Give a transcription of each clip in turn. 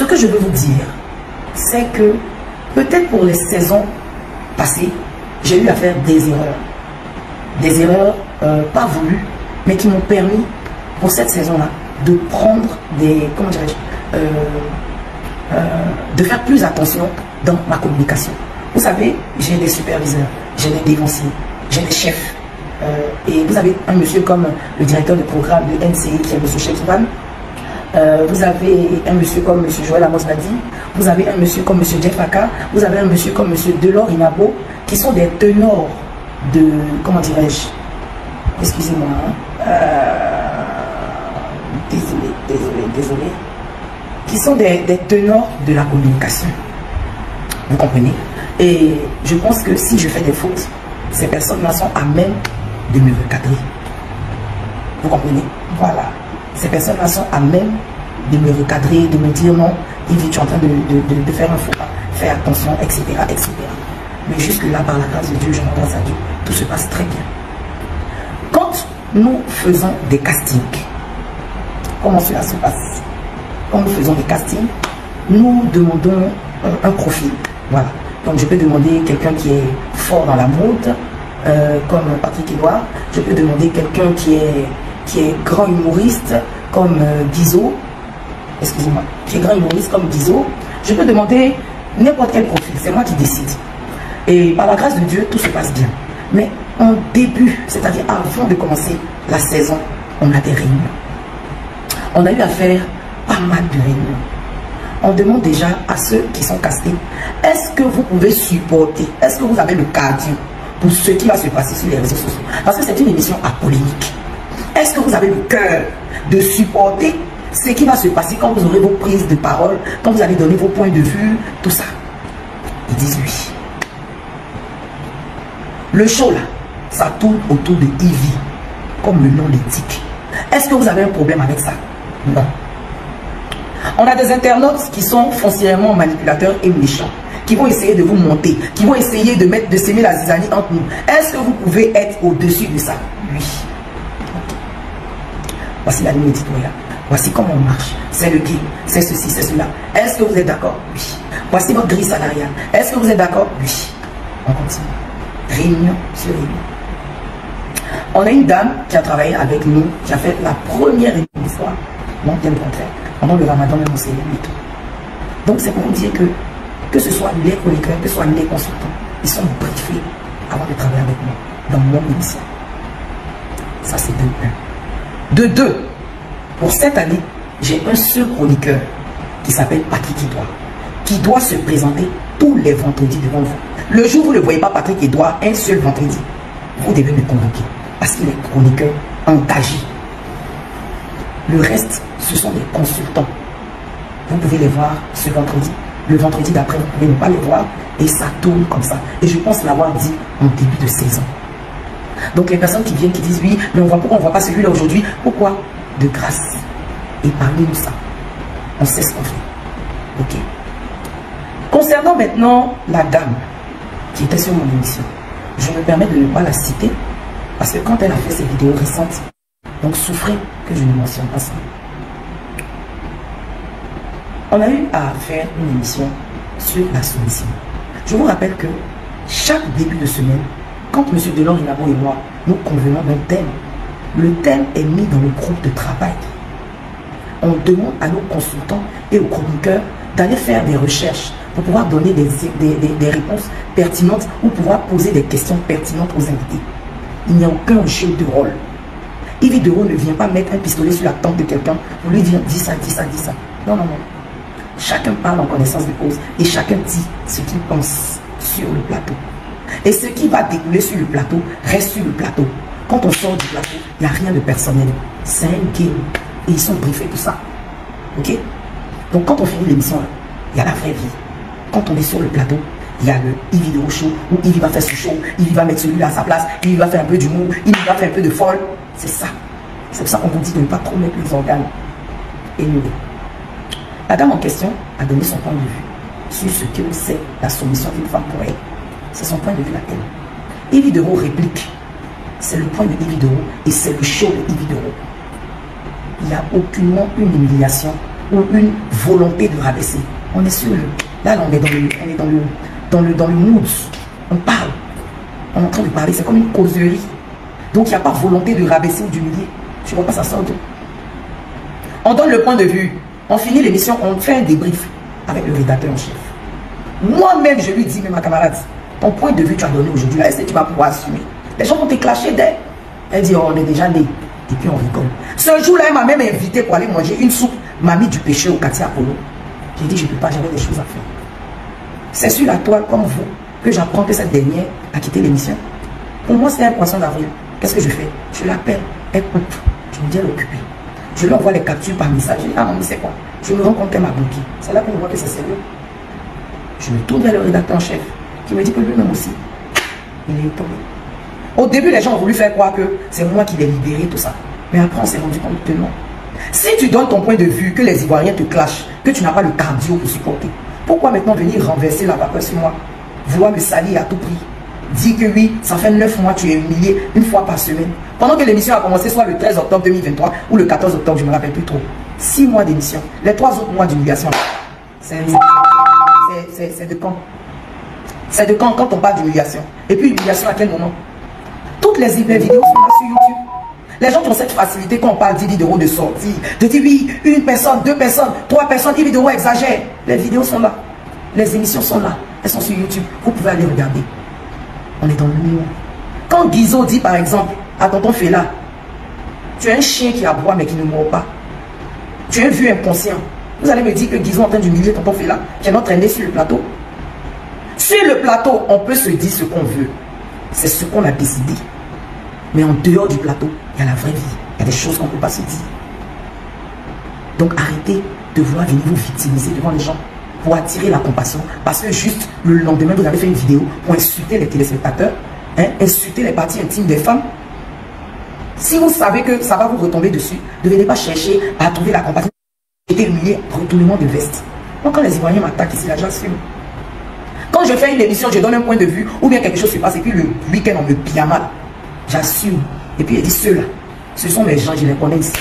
que je veux vous dire, c'est que peut-être pour les saisons passées, j'ai eu à faire des erreurs. Des erreurs pas voulues, mais qui m'ont permis, pour cette saison-là, de prendre des, comment dirais-je, de faire plus attention dans ma communication. Vous savez, j'ai des superviseurs, j'ai des dévanciers, j'ai des chefs. Et vous avez un monsieur comme le directeur de programme de NCI, qui est M. Chekivan. Vous avez un monsieur comme M. Joël Amos Nadi. Vous avez un monsieur comme M. Jeff Aka. Vous avez un monsieur comme M. Delors Inabo, qui sont des tenors de, comment dirais-je, excusez-moi, désolé, qui sont des tenors de la communication. Vous comprenez? Et je pense que si je fais des fautes, ces personnes-là sont à même de me recadrer. Vous comprenez? Voilà. Ces personnes-là sont à même de me recadrer, de me dire non, Yves, tu es en train de faire un faux pas, fais attention, etc., etc. Mais jusque-là, par la grâce de Dieu, je rends grâce à Dieu, tout se passe très bien. Quand nous faisons des castings, comment cela se passe? Quand nous faisons des castings, nous demandons un profil. Voilà. Donc je peux demander quelqu'un qui est fort dans la mode, comme Patrick Edouard. Je peux demander quelqu'un qui est grand humoriste, comme Guizot. Excusez-moi. Qui est grand humoriste comme Guizot. Je peux demander n'importe quel profil. C'est moi qui décide. Et par la grâce de Dieu, tout se passe bien. Mais en début, c'est-à-dire avant de commencer la saison, on a des réunions. On a eu à faire pas mal de réunions. On demande déjà à ceux qui sont castés, est-ce que vous pouvez supporter, est-ce que vous avez le cardio pour ce qui va se passer sur les réseaux sociaux? Parce que c'est une émission apolémique. Est-ce que vous avez le cœur de supporter ce qui va se passer quand vous aurez vos prises de parole, quand vous allez donner vos points de vue, tout ça? Ils disent oui. Le show là, ça tourne autour de Ivy, comme le nom l'indique. Est-ce que vous avez un problème avec ça? Non. On a des internautes qui sont foncièrement manipulateurs et méchants, qui vont essayer de vous monter, qui vont essayer de s'aimer la zizanie entre nous. Est-ce que vous pouvez être au-dessus de ça? Oui. Voici la ligne éditoriale. Voici comment on marche. C'est le game, c'est ceci, c'est cela. Est-ce que vous êtes d'accord? Oui. Voici votre grille salariale. Est-ce que vous êtes d'accord? Oui. On continue. Réunion sur réunion. On a une dame qui a travaillé avec nous, qui a fait la première réunion de l'histoire. Non, bien le contraire. Pendant le ramadan, même on s'est réunis et tout. Donc c'est pour vous dire que ce soit les chroniqueurs, que ce soit les consultants, ils sont briefés avant de travailler avec moi dans mon émission. Ça c'est de 1. De 2, pour cette année, j'ai un seul chroniqueur qui s'appelle Patrick Edouard, qui doit se présenter tous les vendredis devant vous. Le jour où vous ne voyez pas Patrick Edouard un seul vendredi, vous devez me convoquer parce qu'il est chroniqueur engagé. Le reste, ce sont des consultants. Vous pouvez les voir ce vendredi. Le vendredi d'après, vous pouvez ne pas les voir. Et ça tourne comme ça. Et je pense l'avoir dit en début de saison. Donc les personnes qui viennent, qui disent oui, mais pourquoi on ne voit pas celui-là aujourd'hui? Pourquoi? De grâce. Et parlez-nous ça. On sait ce qu'on fait. Ok. Concernant maintenant la dame qui était sur mon émission, je me permets de ne pas la citer parce que quand elle a fait ses vidéos récentes, donc souffrez que je ne mentionne pas ça. On a eu à faire une émission sur la soumission. Je vous rappelle que chaque début de semaine, quand M. Delors Inabo et moi, nous convenons d'un thème, le thème est mis dans le groupe de travail. On demande à nos consultants et aux chroniqueurs d'aller faire des recherches pour pouvoir donner des réponses pertinentes ou pouvoir poser des questions pertinentes aux invités. Il n'y a aucun jeu de rôle. Yves Dero ne vient pas mettre un pistolet sur la tempe de quelqu'un pour lui dire dis ça, dis ça, dis ça. Non, non, non. Chacun parle en connaissance de cause et chacun dit ce qu'il pense sur le plateau. Et ce qui va découler sur le plateau reste sur le plateau. Quand on sort du plateau, il n'y a rien de personnel. C'est un game. Et ils sont briefés tout ça. Ok? Donc quand on finit l'émission, il y a la vraie vie. Quand on est sur le plateau, il y a le Yves Dero show où Yves va faire ce show, Yves va mettre celui-là à sa place, Yves va faire un peu d'humour, Yves va faire un peu de folle. C'est ça. C'est pour ça qu'on vous dit de ne pas trop mettre les organes. Et nous. La dame en question a donné son point de vue sur ce que c'est la soumission d'une femme pour elle. C'est son point de vue laquelle. Yves Dero réplique. C'est le point de Yves Dero et c'est le show de Yves Dero. Il n'y a aucunement une humiliation ou une volonté de rabaisser. On est sur le... Là, on est dans le mood. On parle. On est en train de parler. C'est comme une causerie. Donc, il n'y a pas volonté de rabaisser ou d'humilier. Je ne vois pas ça sort d'où. On donne le point de vue. On finit l'émission. On fait un débrief avec le rédacteur en chef. Moi-même, je lui dis, mais ma camarade, ton point de vue tu as donné aujourd'hui, est-ce que tu vas pouvoir assumer? Les gens vont te clasher dès. Elle dit, oh, on est déjà nés. Et puis on rigole. Ce jour-là, elle m'a même invité pour aller manger une soupe mamie du péché au quartier Apollo. J'ai dit, je ne peux pas, j'avais des choses à faire. C'est sur la toile, comme vous, que j'apprends que cette dernière a quitté l'émission. Pour moi, c'est un poisson d'avril. Qu'est-ce que je fais? Je l'appelle, elle coupe. Je me dis, elle est occupée. Je lui envoie les captures par message. Je dis, ah maman, c'est quoi? Je me rends compte qu'elle m'a bloqué. C'est là qu'on voit que c'est sérieux. Je me tourne vers le rédacteur en chef, qui me dit que lui-même aussi, il est tombé. Au début, les gens ont voulu faire croire que c'est moi qui l'ai libéré, tout ça. Mais après, on s'est rendu compte que non. Si tu donnes ton point de vue, que les Ivoiriens te clashent, que tu n'as pas le cardio pour supporter, pourquoi maintenant venir renverser la vapeur sur moi? Vouloir me salir à tout prix? Dis que oui, ça fait 9 mois que tu es humilié une fois par semaine. Pendant que l'émission a commencé soit le 13 octobre 2023 ou le 14 octobre, je ne me rappelle plus trop. 6 mois d'émission. Les 3 autres mois d'humiliation. C'est de quand? C'est de quand on parle d'humiliation? Et puis humiliation à quel moment? Toutes les vidéos sont là sur YouTube. Les gens qui ont cette facilité quand on parle 10 vidéos de sortie, de dire oui, 1 personne, 2 personnes, 3 personnes, 10 vidéos exagèrent. Les vidéos sont là. Les émissions sont là. Elles sont sur YouTube. Vous pouvez aller regarder. On est dans le milieu. Quand Guizot dit par exemple à tonton Fela, tu es un chien qui aboie mais qui ne mord pas. Tu es un vieux inconscient. Vous allez me dire que Guizot est en train d'humilier tonton Fela, qui est notre aîné sur le plateau. Sur le plateau, on peut se dire ce qu'on veut. C'est ce qu'on a décidé. Mais en dehors du plateau, il y a la vraie vie. Il y a des choses qu'on ne peut pas se dire. Donc arrêtez de vouloir venir vous victimiser devant les gens pour attirer la compassion. Parce que juste le lendemain, vous avez fait une vidéo pour insulter les téléspectateurs, insulter les parties intimes des femmes. Si vous savez que ça va vous retomber dessus, ne venez pas chercher à trouver la compassion. J'étais humilié, retournement de veste. Donc quand les Ivoiriens m'attaquent ici, là, j'assume. Quand je fais une émission, je donne un point de vue, ou bien quelque chose se passe, et puis le week-end, on me pille mal. J'assume. Et puis il dit, ceux-là, ce sont mes gens, je les connais ici.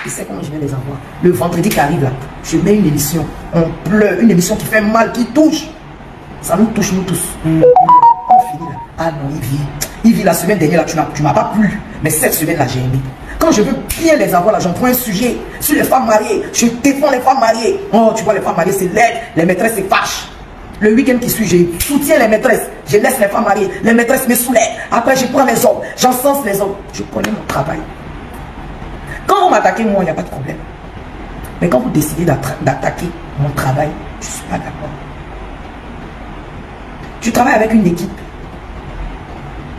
Je sais comment je vais les avoir. Le vendredi qui arrive là, je mets une émission, on pleure, une émission qui fait mal, qui touche. Ça nous touche, nous tous. On finit là. Ah non, il vit la semaine dernière là, tu m'as pas plu. Mais cette semaine là, j'ai aimé. Quand je veux bien les avoir là, j'en prends un sujet sur les femmes mariées. Je défends les femmes mariées. Oh, tu vois, les femmes mariées, c'est laid. Les maîtresses, c'est fâche. Le week-end qui suit, je soutiens les maîtresses. Je laisse les femmes mariées. Les maîtresses me soulèvent. Après, je prends les hommes. J'encense les hommes. Je connais mon travail. Quand vous m'attaquez, moi, il n'y a pas de problème. Mais quand vous décidez d'attaquer mon travail, je ne suis pas d'accord. Je travaille avec une équipe.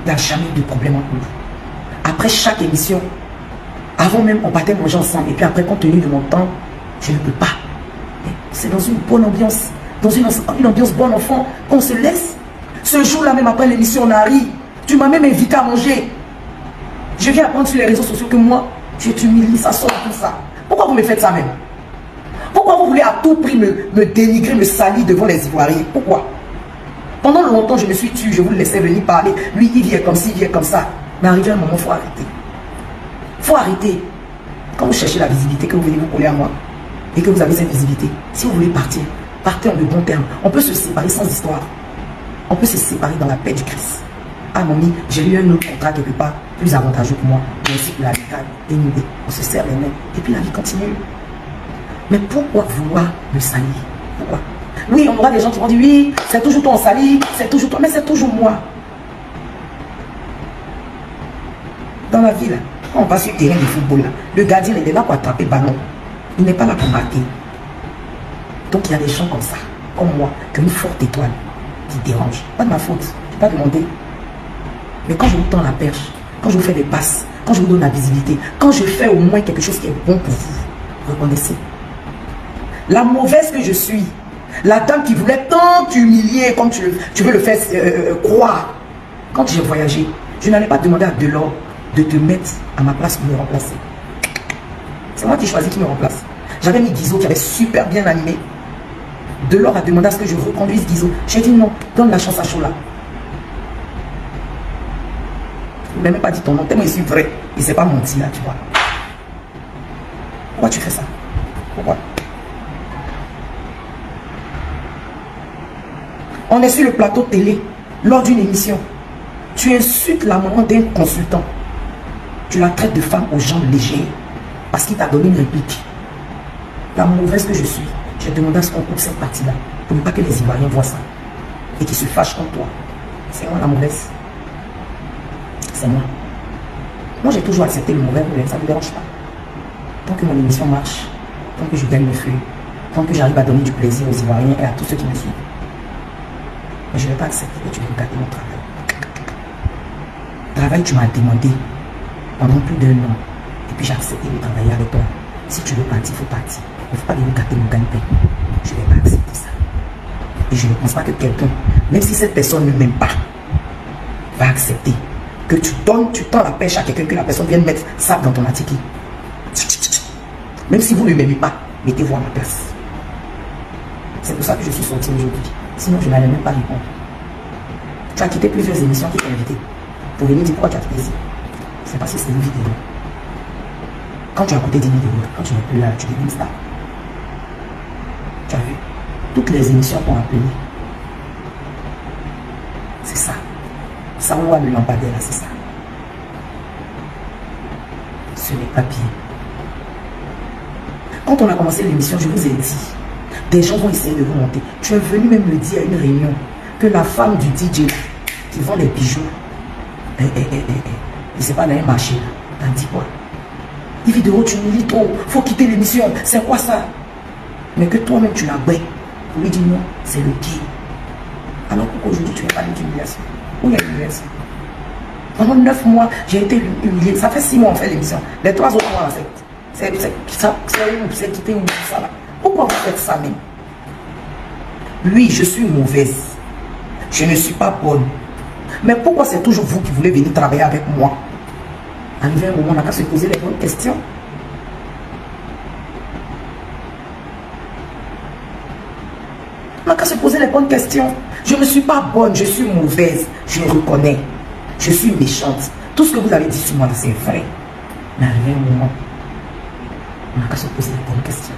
Il n'y a jamais eu de problème entre nous. Après chaque émission, avant même, on partait manger ensemble. Et puis après, compte tenu de mon temps, je ne peux pas. C'est dans une bonne ambiance. Dans une ambiance bonne enfant, qu'on se laisse. Ce jour-là, même après l'émission, on arrive. Tu m'as même invité à manger. Je viens apprendre sur les réseaux sociaux que moi, je t'humilie, ça sort tout ça. Pourquoi vous me faites ça même? Pourquoi vous voulez à tout prix me dénigrer, me salir devant les Ivoiriens? Pourquoi? Pendant longtemps, je me suis tué, je vous laissais venir parler. Lui, il vient comme ci, il vient comme ça. Mais arrivé un moment, il faut arrêter. Il faut arrêter. Quand vous cherchez la visibilité, que vous venez vous coller à moi, et que vous avez cette visibilité, si vous voulez partir, partez en de bons termes. On peut se séparer sans histoire. On peut se séparer dans la paix du Christ. Ah, mamie, j'ai eu un autre contrat quelque part, plus avantageux pour moi, mais aussi pour la légale, dénudée. On se serre les mains, et puis la vie continue. Mais pourquoi vouloir me salir? Pourquoi? Oui, on aura des gens qui vont dire, oui, c'est toujours toi on salit, c'est toujours toi, mais c'est toujours moi. Dans la vie, là, quand on passe sur le terrain de football, là, le gardien il est là pour attraper le ballon. Il n'est pas là pour marquer. Donc il y a des gens comme ça, comme moi, comme une forte étoile qui dérange. Pas de ma faute, je n'ai pas demandé. Mais quand je vous tends la perche, quand je vous fais des passes, quand je vous donne la visibilité, quand je fais au moins quelque chose qui est bon pour vous, reconnaissez. La mauvaise que je suis, la dame qui voulait tant t'humilier comme tu veux le faire croire. Quand j'ai voyagé, je n'allais pas demander à Delors de te mettre à ma place pour me remplacer. C'est moi qui choisis qui me remplace. J'avais mis Guizot qui avait super bien animé. Delors a demandé à ce que je reconduise Guizot. J'ai dit non, donne la chance à Chola. Il ne m'a même pas dit ton nom, tellement il suis vrai. Il ne s'est pas menti là, tu vois. Pourquoi tu fais ça? Pourquoi? On est sur le plateau télé, lors d'une émission. Tu insultes la maman d'un consultant. Tu la traites de femme aux jambes légères parce qu'il t'a donné une réplique. La mauvaise que je suis, j'ai demandé à ce qu'on coupe cette partie-là pour ne pas que les Ivoiriens voient ça et qu'ils se fâchent contre toi. C'est moi la mauvaise. C'est moi. Moi, j'ai toujours accepté le mauvais, mais ça ne me dérange pas. Tant que mon émission marche, tant que je gagne mes feuilles, tant que j'arrive à donner du plaisir aux Ivoiriens et à tous ceux qui me suivent. Mais je ne vais pas accepter que tu veux regarder mon travail. Travail, tu m'as demandé pendant plus d'1 an. Et puis j'ai accepté de travailler avec toi. Si tu veux partir, il faut partir. Il ne faut pas venir gâter mon gagne-pain. Je ne vais pas accepter ça. Et je ne pense pas que quelqu'un, même si cette personne ne m'aime pas, va accepter que tu tends la pêche à quelqu'un, que la personne vienne mettre ça dans ton article. Même si vous ne m'aimez pas, mettez-vous à ma place. C'est pour ça que je suis sorti aujourd'hui. Sinon, je n'allais même pas répondre. Tu as quitté plusieurs émissions qui t'ont invité pour venir dire pourquoi tu as quitté ici. C'est parce que c'est une vidéo. Quand tu as coûté 10 000 euros, quand tu n'es plus là, tu deviens une star. Tu as vu? Toutes les émissions t'ont appelé. C'est ça. Ça, on voit le lampadaire là, c'est ça. Ce n'est pas bien. Quand on a commencé l'émission, je vous ai dit, des gens vont essayer de vous monter. Tu es venu même me dire à une réunion que la femme du DJ qui vend les bijoux, je ne sais pas, dans un marché, t'as dit quoi? Les vidéos, tu me dis trop, faut quitter l'émission, c'est quoi ça? Mais que toi-même tu l'as bé. Pour lui dire non, c'est le qui. Alors pourquoi aujourd'hui tu n'es pas d'humiliation? Où il y a l'humiliation? Pendant 9 mois, j'ai été humilié. Ça fait 6 mois on fait l'émission. Les 3 autres mois en fait. C'est quitter une ça là. Pourquoi vous faites ça même? Oui, je suis mauvaise. Je ne suis pas bonne. Mais pourquoi c'est toujours vous qui voulez venir travailler avec moi? Arrivé un moment, on n'a qu'à se poser les bonnes questions. On n'a qu'à se poser les bonnes questions. Je ne suis pas bonne, je suis mauvaise. Je reconnais. Je suis méchante. Tout ce que vous avez dit sur moi, c'est vrai. Mais arrivé un moment, on n'a qu'à se poser les bonnes questions.